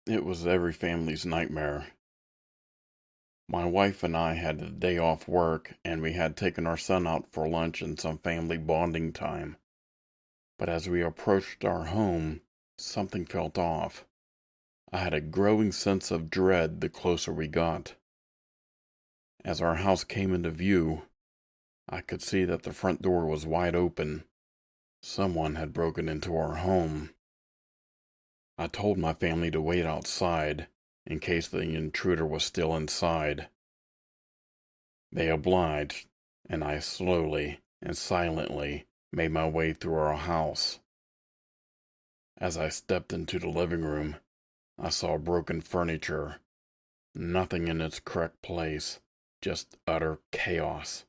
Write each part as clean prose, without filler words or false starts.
It was every family's nightmare. My wife and I had a day off work, and we had taken our son out for lunch and some family bonding time. But as we approached our home, something felt off. I had a growing sense of dread the closer we got. As our house came into view, I could see that the front door was wide open. Someone had broken into our home. I told my family to wait outside in case the intruder was still inside. They obliged, and I slowly and silently made my way through our house. As I stepped into the living room, I saw broken furniture, nothing in its correct place, just utter chaos.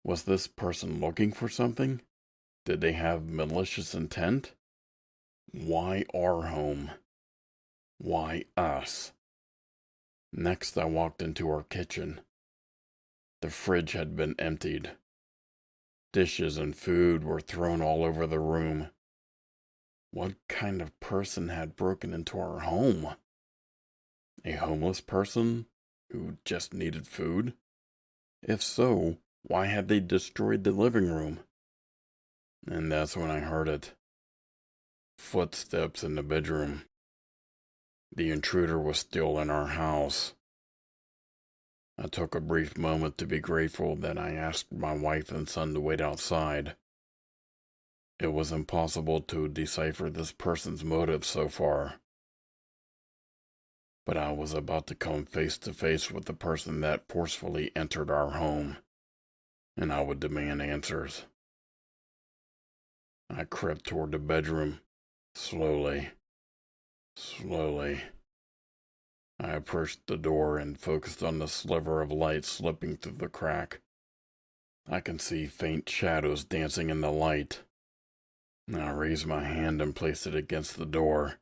Was this person looking for something? Did they have malicious intent? Why our home? Why us? Next, I walked into our kitchen. The fridge had been emptied. Dishes and food were thrown all over the room. What kind of person had broken into our home? A homeless person who just needed food? If so, why had they destroyed the living room? And that's when I heard it. Footsteps in the bedroom. The intruder was still in our house. I took a brief moment to be grateful that I asked my wife and son to wait outside. It was impossible to decipher this person's motive so far. But I was about to come face to face with the person that forcefully entered our home, and I would demand answers. I crept toward the bedroom, slowly, slowly. I approached the door and focused on the sliver of light slipping through the crack. I can see faint shadows dancing in the light. I raised my hand and placed it against the door,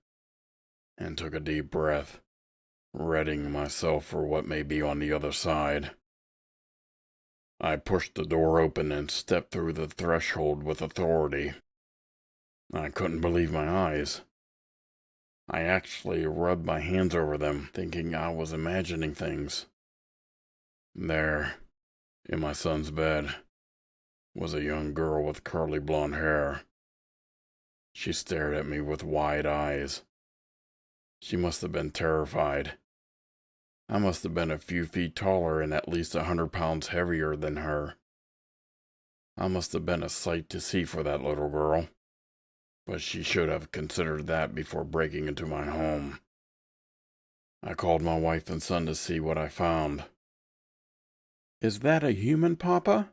and took a deep breath, readying myself for what may be on the other side. I pushed the door open and stepped through the threshold with authority. I couldn't believe my eyes. I actually rubbed my hands over them, thinking I was imagining things. There, in my son's bed, was a young girl with curly blonde hair. She stared at me with wide eyes. She must have been terrified. I must have been a few feet taller and at least 100 pounds heavier than her. I must have been a sight to see for that little girl. But she should have considered that before breaking into my home. I called my wife and son to see what I found. "Is that a human, Papa?"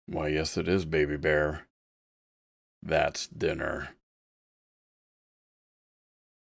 "Why, yes, it is, baby bear. That's dinner."